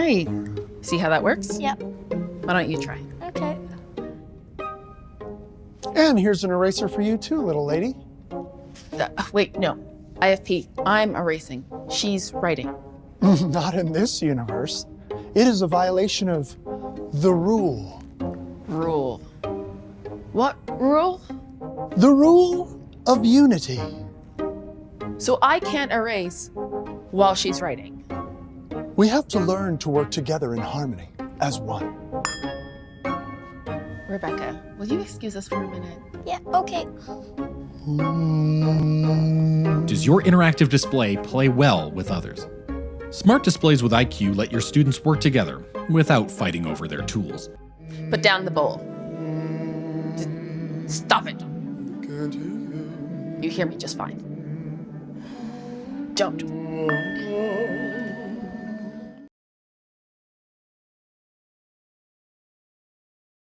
right. See how that works? Yep. Why don't you try? Okay. And here's an eraser for you too, little lady. Wait, no. IFP, I'm erasing. She's writing. Not in this universe. It is a violation of the rule. Rule. What rule? The rule of unity. So I can't erase while she's writing. We have to learn to work together in harmony as one. Rebecca, will you excuse us for a minute? Yeah, okay. Does your interactive display play well with others? Smart displays with IQ let your students work together without fighting over their tools. Put down the bowl. Stop it. You hear me just fine. Don't.